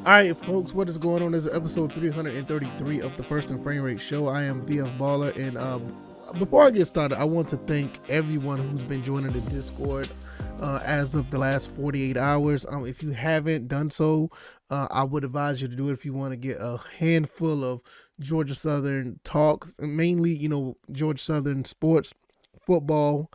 All right, folks, what is going on? This is episode 333 of the First and Frame Rate Show. I am VF Baller, and before I get started, I want to thank everyone who's been joining the Discord as of the last 48 hours. If you haven't done so, I would advise you to do it if you want to get a handful of Georgia Southern talks, mainly, Georgia Southern sports, football,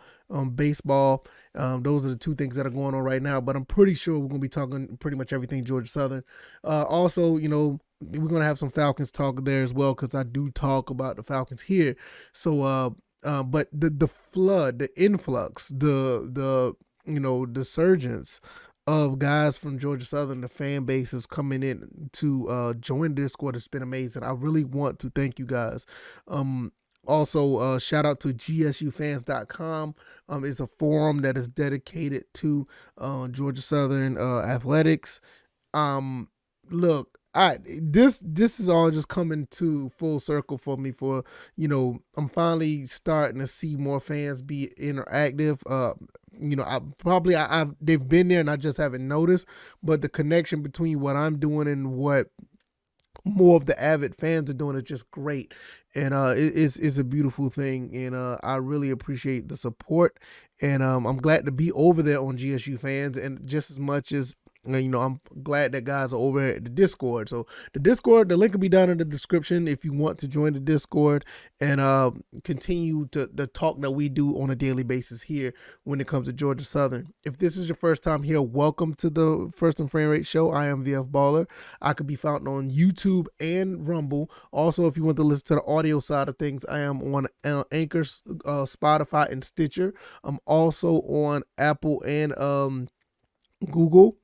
baseball. Those are the two things that are going on right now, but I'm pretty sure we're going to be talking pretty much everything Georgia Southern. Also, we're going to have some Falcons talk there as well, because I do talk about the Falcons here. So, but the flood, the influx, the surgence of guys from Georgia Southern, the fan base is coming in to join Discord. It's been amazing. I really want to thank you guys. Also, shout out to gsufans.com. It's a forum that is dedicated to Georgia Southern athletics. Look, this is all just coming to full circle for me. I'm finally starting to see more fans be interactive. They've been there and I just haven't noticed. But the connection between what I'm doing and what more of the avid fans are doing is just great, and it's a beautiful thing, and I really appreciate the support, and I'm glad to be over there on GSU Fans, and just as much as I'm glad that guys are over at the Discord. So the link will be down in the description if you want to join the Discord and continue to the talk that we do on a daily basis here when it comes to Georgia Southern. If this is your first time here, welcome to the First and Frame Rate Show. I am VF Baller. I could be found on YouTube and Rumble. Also, if you want to listen to the audio side of things, I am on Anchor, Spotify, and Stitcher. I'm also on Apple and Google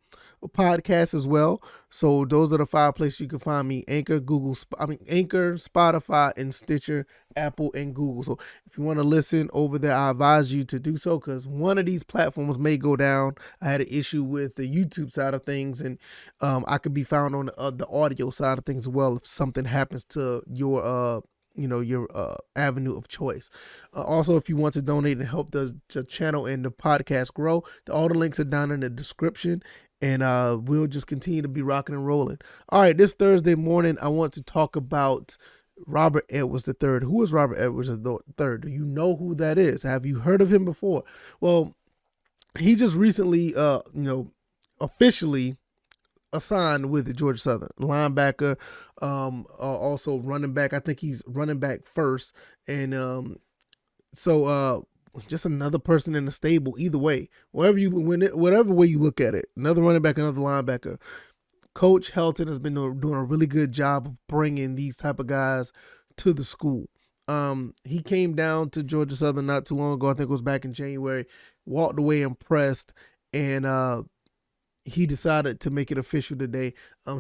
podcast as well. So those are the 5 places you can find me: Anchor, Spotify, and Stitcher, Apple, and Google. So if you want to listen over there, I advise you to do so, because one of these platforms may go down. I had an issue with the YouTube side of things, and I could be found on the audio side of things as well if something happens to your avenue of choice. Also, if you want to donate and help the channel and the podcast grow, all the links are down in the description, and we'll just continue to be rocking and rolling. All right, this Thursday morning, I want to talk about Robert Edwards III. Who is Robert Edwards III? Do you know who that is? Have you heard of him before? Well, he just recently, officially assigned with the Georgia Southern. Linebacker, also running back. I think he's running back first, and just another person in the stable. Either way, whatever way you look at it, another running back, another linebacker. Coach Helton has been doing a really good job of bringing these type of guys to the school. He came down to Georgia Southern not too long ago. I think it was back in January. Walked away impressed, and he decided to make it official today.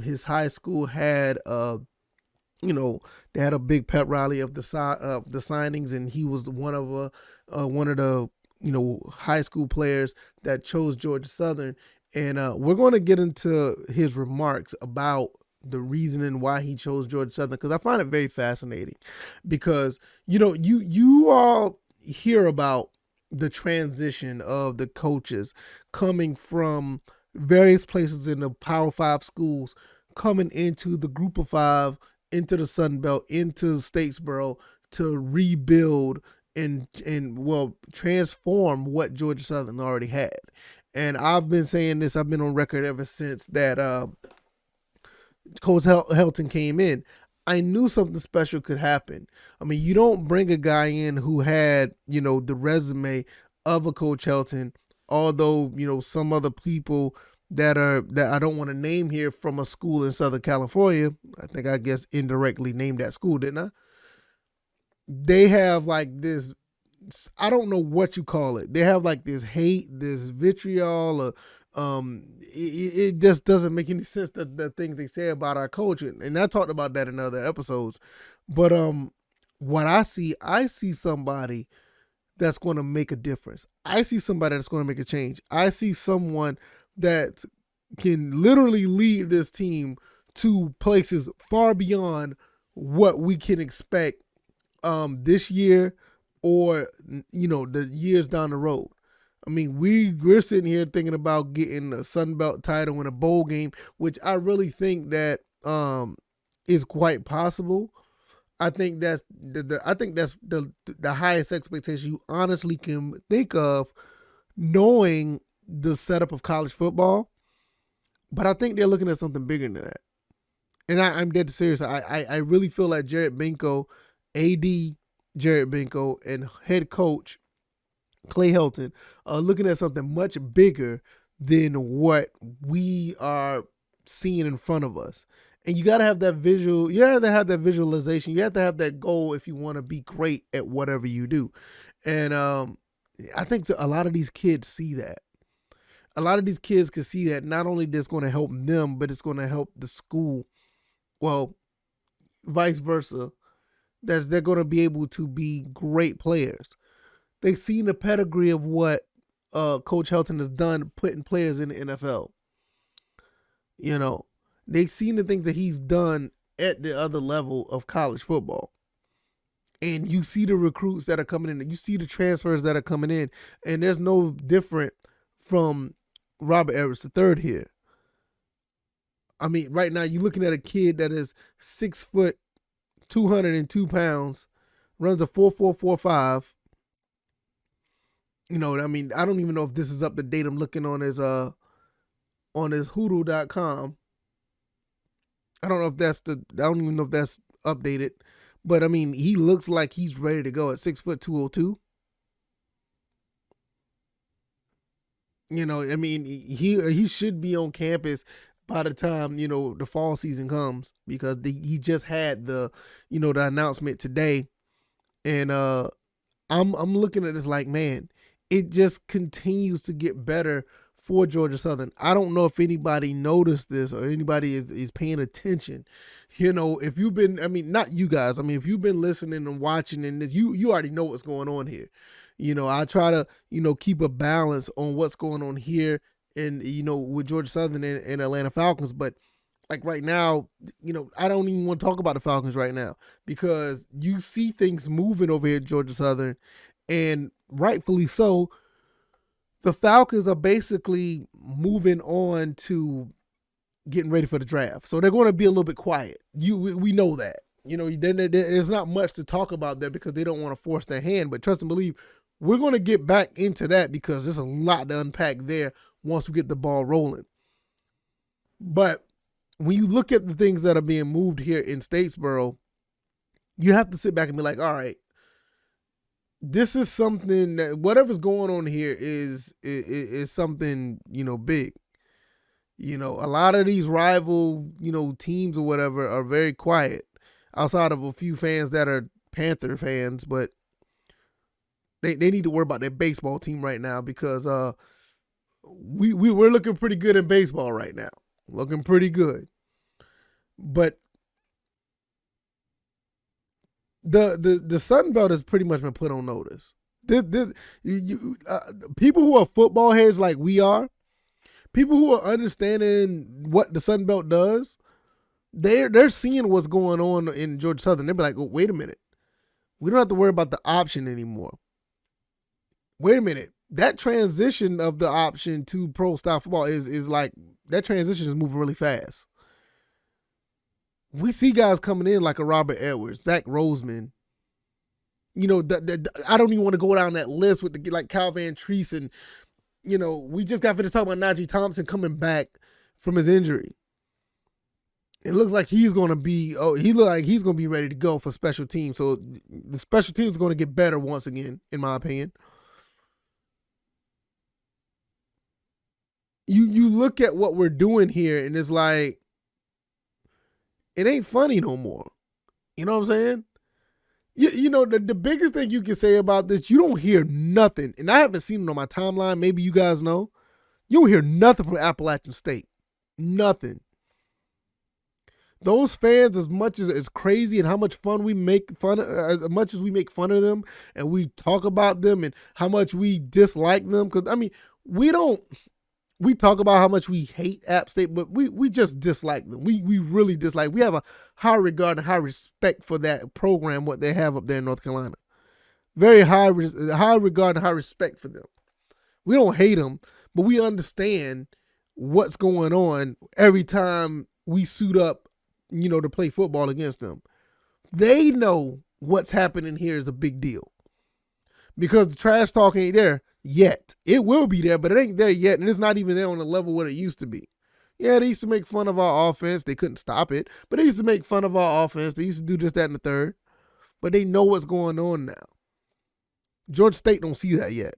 His high school had they had a big pep rally of the signings, and he was one of the high school players that chose Georgia Southern. And we're going to get into his remarks about the reasoning why he chose Georgia Southern, because I find it very fascinating. Because you all hear about the transition of the coaches coming from various places in the Power 5 schools, coming into the Group of 5, into the Sun Belt, into Statesboro, to rebuild and transform what Georgia Southern already had. And I've been saying this, I've been on record ever since that Coach Helton came in. I knew something special could happen. I mean, you don't bring a guy in who had, the resume of a Coach Helton, although, some other people that I don't want to name here from a school in Southern California, I guess indirectly named that school, didn't I? They have like this, I don't know what you call it. They have like this hate, this vitriol, it just doesn't make any sense, the things they say about our coach. And I talked about that in other episodes. But what I see somebody that's going to make a difference. I see somebody that's going to make a change. I see someone that can literally lead this team to places far beyond what we can expect this year or the years down the road. I mean, we're sitting here thinking about getting a Sun Belt title in a bowl game, which I really think that is quite possible. I think that's the highest expectation you honestly can think of, knowing the setup of college football. But I think they're looking at something bigger than that. And I'm dead serious. I really feel like Jared Benko, AD Jared Benko, and head coach Clay Helton are looking at something much bigger than what we are seeing in front of us. And you got to have that visual. You have to have that visualization. You have to have that goal if you want to be great at whatever you do. And I think a lot of these kids see that. A lot of these kids can see that not only this going to help them, but it's going to help the school. Well, vice versa. They're going to be able to be great players. They've seen the pedigree of what Coach Helton has done putting players in the NFL. You know, they've seen the things that he's done at the other level of college football. And you see the recruits that are coming in. You see the transfers that are coming in. And there's no different from Robert Edwards III here. I mean, right now you're looking at a kid that is 6 foot, 202 pounds, runs a 4.445. You know, I mean, I don't even know if this is up to date. I'm looking on his hoodoo.com. I don't even know if that's updated. But I mean, he looks like he's ready to go at 6 foot 202. You know, I mean, he should be on campus by the time, you know, the fall season comes, because he just had the announcement today. And I'm looking at this like, man, it just continues to get better for Georgia Southern. I don't know if anybody noticed this or anybody is paying attention. You know, if you've been, I mean, not you guys, I mean, if you've been listening and watching, and you already know what's going on here. You know, I try to, keep a balance on what's going on here and, with Georgia Southern and Atlanta Falcons. But like right now, I don't even want to talk about the Falcons right now, because you see things moving over here at Georgia Southern, and rightfully so. The Falcons are basically moving on to getting ready for the draft. So they're going to be a little bit quiet. We know that. There's not much to talk about there because they don't want to force their hand. But trust and believe, we're going to get back into that because there's a lot to unpack there once we get the ball rolling. But when you look at the things that are being moved here in Statesboro, you have to sit back and be like, all right, this is something that whatever's going on here is something, big. A lot of these rival, teams or whatever are very quiet outside of a few fans that are Panther fans, but they need to worry about their baseball team right now because we're looking pretty good in baseball right now. Looking pretty good. But the Sun Belt has pretty much been put on notice. People who are football heads like we are, people who are understanding what the Sun Belt does, they're seeing what's going on in Georgia Southern. They'll be like, oh, wait a minute. We don't have to worry about the option anymore. Wait a minute. That transition of the option to pro style football is like, that transition is moving really fast. We see guys coming in like a Robert Edwards, Zach Roseman. I don't even want to go down that list with like Kyle Van Treese, and we just got to talk about Najee Thompson coming back from his injury. It looks like he's going to be ready to go for special teams. So the special teams is going to get better once again, in my opinion. You look at what we're doing here, and it's like, it ain't funny no more. You know what I'm saying? The biggest thing you can say about this, you don't hear nothing. And I haven't seen it on my timeline. Maybe you guys know. You don't hear nothing from Appalachian State. Nothing. Those fans, as much as it's crazy and how much fun we make fun of, as much as we make fun of them and we talk about them and how much we dislike them. Because, I mean, we talk about how much we hate App State, but we just dislike them. We really dislike. We have a high regard and high respect for that program, what they have up there in North Carolina. Very high regard and high respect for them. We don't hate them, but we understand what's going on every time we suit up, to play football against them. They know what's happening here is a big deal because the trash talk ain't there yet. It will be there, but it ain't there yet, and it's not even there on the level what it used to be. Yeah, they used to make fun of our offense. They couldn't stop it, but they used to make fun of our offense. They used to do this, that, and the third, but they know what's going on now. Georgia State don't see that yet.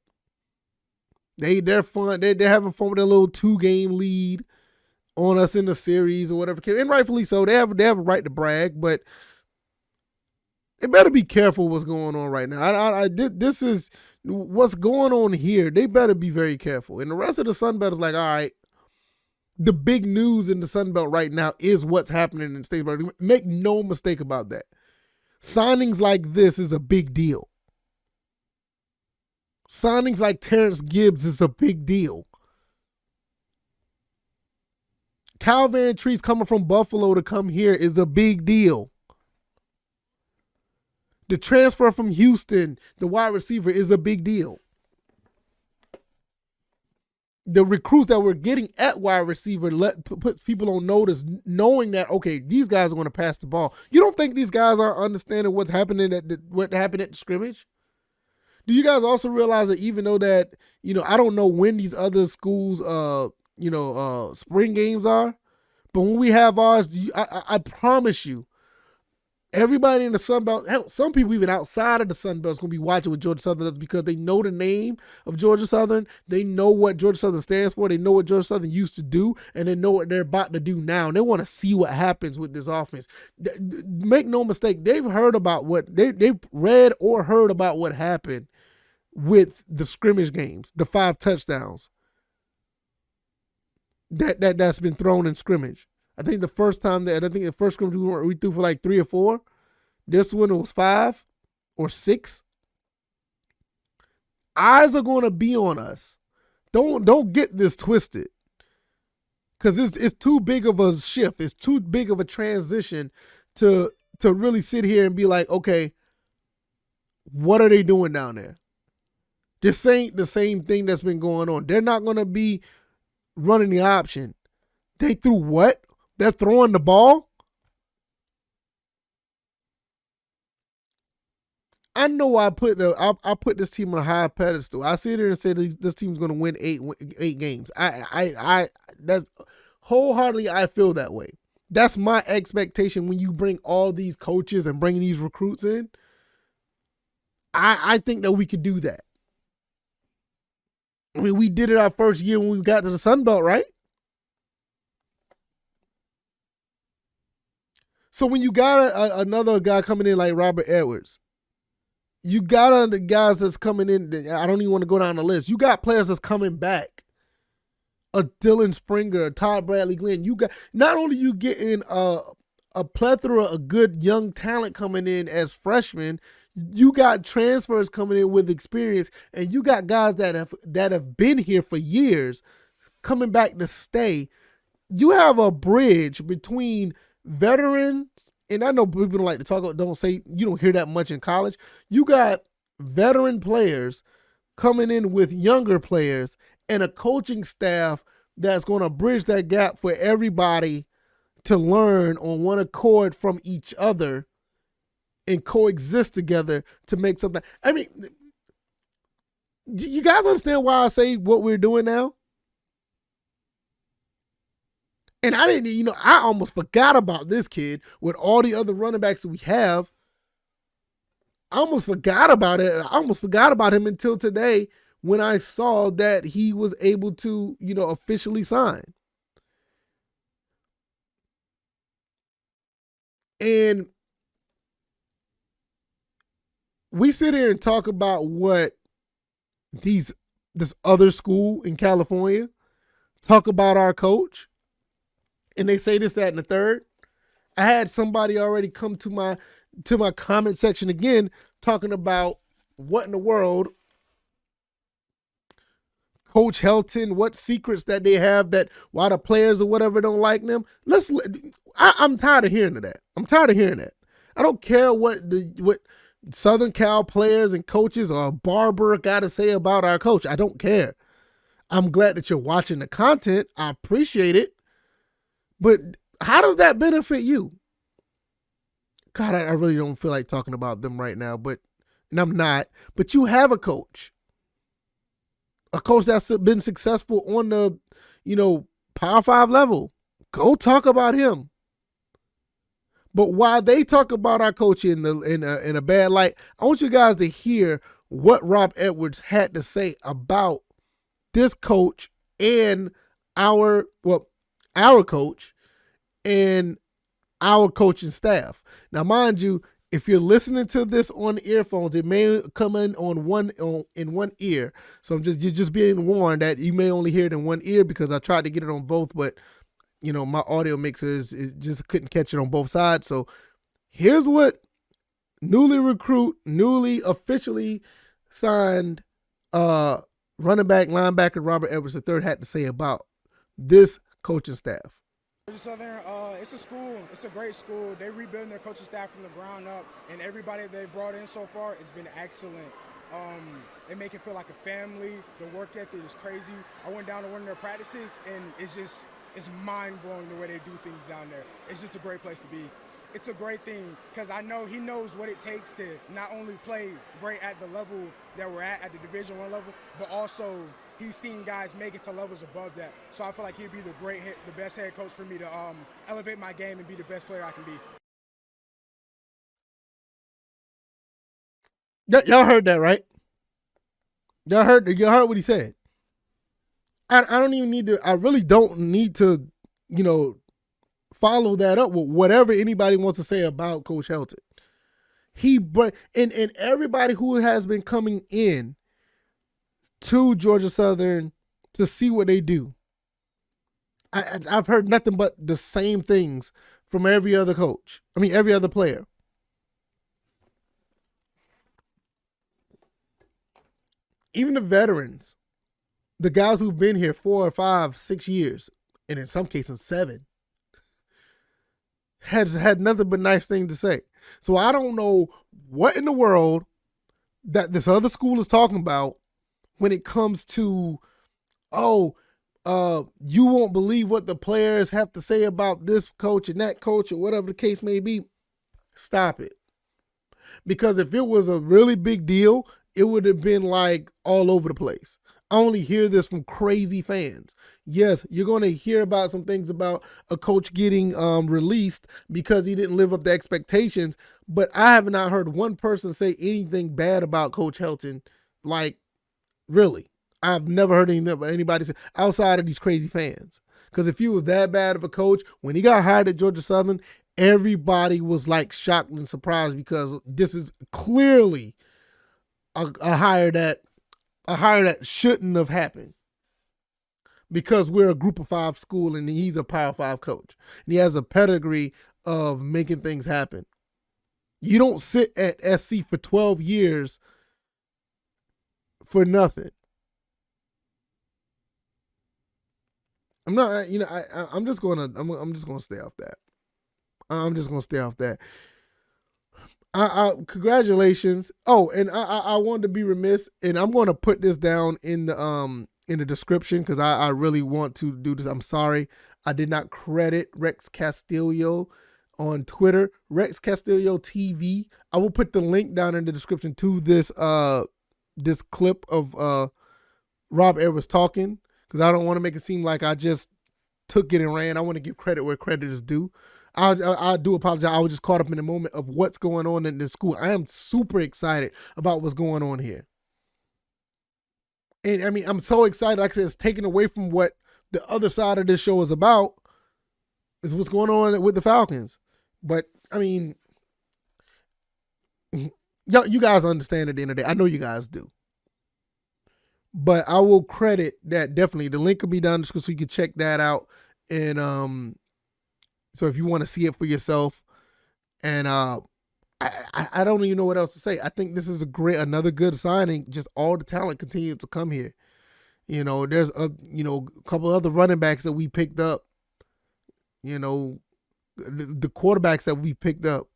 They're fun. They're having fun with a little 2-game lead on us in the series or whatever, and rightfully so. They have a right to brag, but they better be careful what's going on right now. This is what's going on here. They better be very careful. And the rest of the Sun Belt is like, all right, the big news in the Sun Belt right now is what's happening in Statesboro. Make no mistake about that. Signings like this is a big deal. Signings like Terrence Gibbs is a big deal. Cal Van Treese coming from Buffalo to come here is a big deal. The transfer from Houston, the wide receiver, is a big deal. The recruits that we're getting at wide receiver put people on notice, knowing that, okay, these guys are going to pass the ball. You don't think these guys are understanding what's happening what happened at the scrimmage? Do you guys also realize that even though that, I don't know when these other schools, spring games are, but when we have ours, I promise you, everybody in the Sun Belt, hell, some people even outside of the Sun Belt is going to be watching what Georgia Southern does because they know the name of Georgia Southern. They know what Georgia Southern stands for. They know what Georgia Southern used to do, and they know what they're about to do now. And they want to see what happens with this offense. Make no mistake, they've heard about they've read or heard about what happened with the scrimmage games, the 5 touchdowns that's been thrown in scrimmage. I think the first scrimmage we threw for like 3 or 4. This one it was 5 or 6. Eyes are going to be on us. Don't get this twisted, because it's too big of a shift. It's too big of a transition to really sit here and be like, okay, what are they doing down there? This ain't the same thing that's been going on. They're not going to be running the option. They threw what? They're throwing the ball? I know I put this team on a high pedestal. I sit here and say this team's going to win 8 games. I that's wholeheartedly, I feel that way. That's my expectation when you bring all these coaches and bring these recruits in. I think that we could do that. I mean, we did it our first year when we got to the Sun Belt, right? So when you got another guy coming in like Robert Edwards, you got other guys that's coming in. I don't even want to go down the list. You got players that's coming back. A Dylan Springer, a Todd Bradley Glenn. You got not only you getting a plethora of good young talent coming in as freshmen. You got transfers coming in with experience, and you got guys that have been here for years coming back to stay. You have a bridge between veterans, and I know people don't like to talk about, you don't hear that much in college. You got veteran players coming in with younger players and a coaching staff that's going to bridge that gap for everybody to learn on one accord from each other and coexist together to make something. I mean, you guys understand why I say what we're doing now? And I didn't, I almost forgot about this kid with all the other running backs that we have. I almost forgot about it. I almost forgot about him until today when I saw that he was able to, officially sign. And we sit here and talk about what this other school in California talk about our coach, and they say this, that, and the third. I had somebody already come to my comment section again talking about what in the world Coach Helton, what secrets that they have that why the players or whatever don't like them. I'm tired of hearing that. I'm tired of hearing that. I don't care what Southern Cal players and coaches or Barber got to say about our coach. I don't care. I'm glad that you're watching the content. I appreciate it. But how does that benefit you? God, I really don't feel like talking about them right now, and I'm not. But you have a coach that's been successful on the, Power 5 level. Go talk about him. But while they talk about our coach in a bad light, I want you guys to hear what Rob Edwards had to say about this coach and our coach and our coaching staff. Now, mind you, if you're listening to this on earphones, it may come in in one ear. So you're just being warned that you may only hear it in one ear because I tried to get it on both, but my audio mixer is just couldn't catch it on both sides. So here's what newly officially signed running back, linebacker Robert Edwards III had to say about this coaching staff. Southern, it's a school. It's a great school. They're rebuilding their coaching staff from the ground up, and everybody they've brought in so far has been excellent. They make it feel like a family. The work ethic is crazy. I went down to one of their practices, and it's mind-blowing the way they do things down there. It's just a great place to be. It's a great thing because I know he knows what it takes to not only play great at the level that we're at the Division I level, but also he's seen guys make it to levels above that. So I feel like he'd be the best head coach for me to elevate my game and be the best player I can be. Y'all heard that, right? Y'all heard what he said. I really don't need to, follow that up with whatever anybody wants to say about Coach Helton. And everybody who has been coming in to Georgia Southern to see what they do, I've heard nothing but the same things from every other player. Even the veterans, the guys who've been here 4 or 5, 6 years, and in some cases 7, has had nothing but nice things to say. So I don't know what in the world that this other school is talking about when it comes to, you won't believe what the players have to say about this coach and that coach or whatever the case may be. Stop it. Because if it was a really big deal, it would have been like all over the place. I only hear this from crazy fans. Yes, you're going to hear about some things about a coach getting released because he didn't live up to expectations, but I have not heard one person say anything bad about Coach Helton. Like, really. I've never heard anybody say outside of these crazy fans. Because if he was that bad of a coach, when he got hired at Georgia Southern, everybody was like shocked and surprised because this is clearly a hire that shouldn't have happened because we're a group of 5 school and he's a Power 5 coach. And he has a pedigree of making things happen. You don't sit at SC for 12 years for nothing. I'm not, I'm just going to stay off that. I'm just going to stay off that. Congratulations. Oh, and I wanted to be remiss, and I'm going to put this down in the description because I really want to do this. I'm sorry. I did not credit Rex Castillo on Twitter. Rex Castillo TV. I will put the link down in the description to this clip of Rob Edwards talking because I don't want to make it seem like I just took it and ran. I want to give credit where credit is due. I do apologize. I was just caught up in the moment of what's going on in this school. I am super excited about what's going on here. And I mean, I'm so excited. Like I said, it's taken away from what the other side of this show is about, is what's going on with the Falcons. But I mean, you guys understand at the end of the day. I know you guys do. But I will credit that definitely. The link will be down so you can check that out. And so if you want to see it for yourself, and I don't even know what else to say. I think this is another good signing. Just all the talent continues to come here. There's a couple other running backs that we picked up. The quarterbacks that we picked up,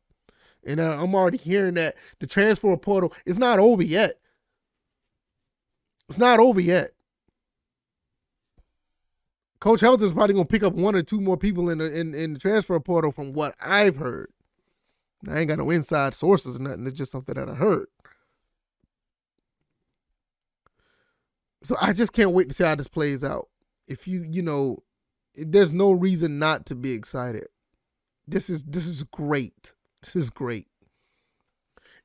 and I'm already hearing that the transfer portal is not over yet. It's not over yet. Coach Helton's probably gonna pick up 1 or 2 more people in the transfer portal from what I've heard. I ain't got no inside sources or nothing. It's just something that I heard. So I just can't wait to see how this plays out. If there's no reason not to be excited. This is great. This is great.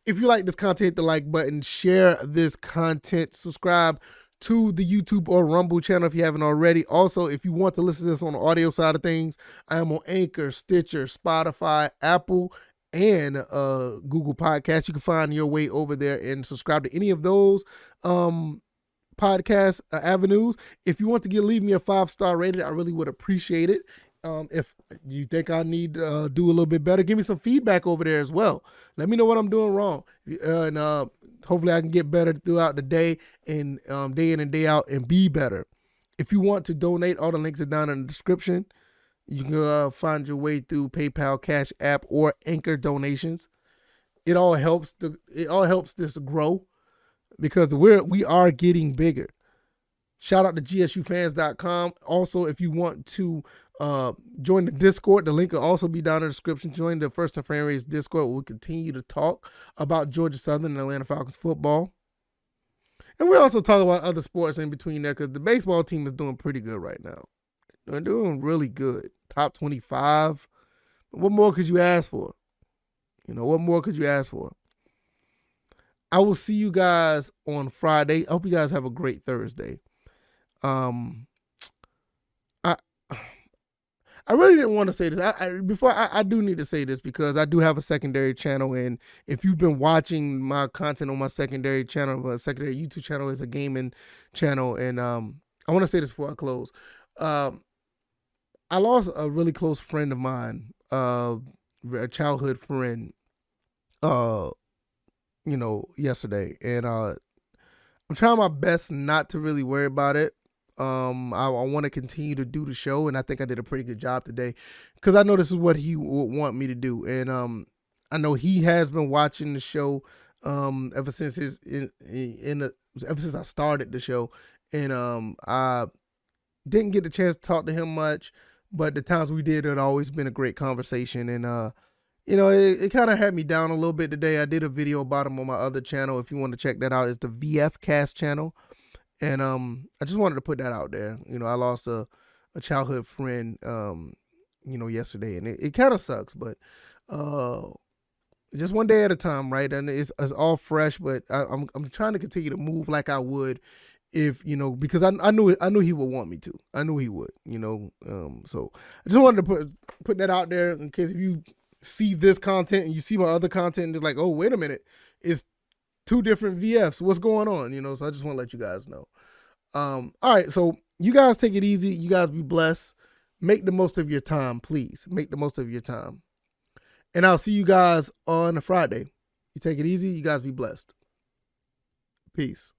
If you like this content, hit the like button, share this content, subscribe to the YouTube or Rumble channel if you haven't already. Also, if you want to listen to this on the audio side of things, I am on Anchor, Stitcher, Spotify, Apple, and Google Podcasts. You can find your way over there and subscribe to any of those podcast avenues. If you want to leave me a 5-star rating, I really would appreciate it. If you think I need to do a little bit better, give me some feedback over there as well. Let me know what I'm doing wrong. And hopefully I can get better throughout the day and day in and day out and be better. If you want to donate, all the links are down in the description. You can find your way through PayPal, CashApp, or Anchor donations. It all helps this grow because we are getting bigger. Shout out to gsufans.com. Also, if you want to join the Discord, the link will also be down in the description. Join the First and Frame Rates Discord. We'll continue to talk about Georgia Southern and Atlanta Falcons football. And we also talk about other sports in between there because the baseball team is doing pretty good right now. They're doing really good. Top 25. What more could you ask for? What more could you ask for? I will see you guys on Friday. I hope you guys have a great Thursday. I really didn't want to say this. I do need to say this because I do have a secondary channel, and if you've been watching my content on my secondary channel, my secondary YouTube channel is a gaming channel, and I want to say this before I close. I lost a really close friend of mine, a childhood friend, yesterday, and I'm trying my best not to really worry about it. I want to continue to do the show, and I think I did a pretty good job today because I know this is what he would want me to do, and I know he has been watching the show ever since ever since I started the show, and I didn't get the chance to talk to him much, but the times we did, it had always been a great conversation, and it kind of had me down a little bit today. I did a video about him on my other channel. If you want to check that out, it's the VF Cast channel. And I just wanted to put that out there. I lost a childhood friend, yesterday, and it kind of sucks, but just one day at a time, right? And it's all fresh, but I'm trying to continue to move like I would if because I knew he would want me to. I knew he would, so I just wanted to put that out there in case if you see this content and you see my other content and it's like, oh, wait a minute, it's 2 different VFs. What's going on? So I just want to let you guys know. All right. So you guys take it easy. You guys be blessed. Make the most of your time, please. Make the most of your time. And I'll see you guys on a Friday. You take it easy. You guys be blessed. Peace.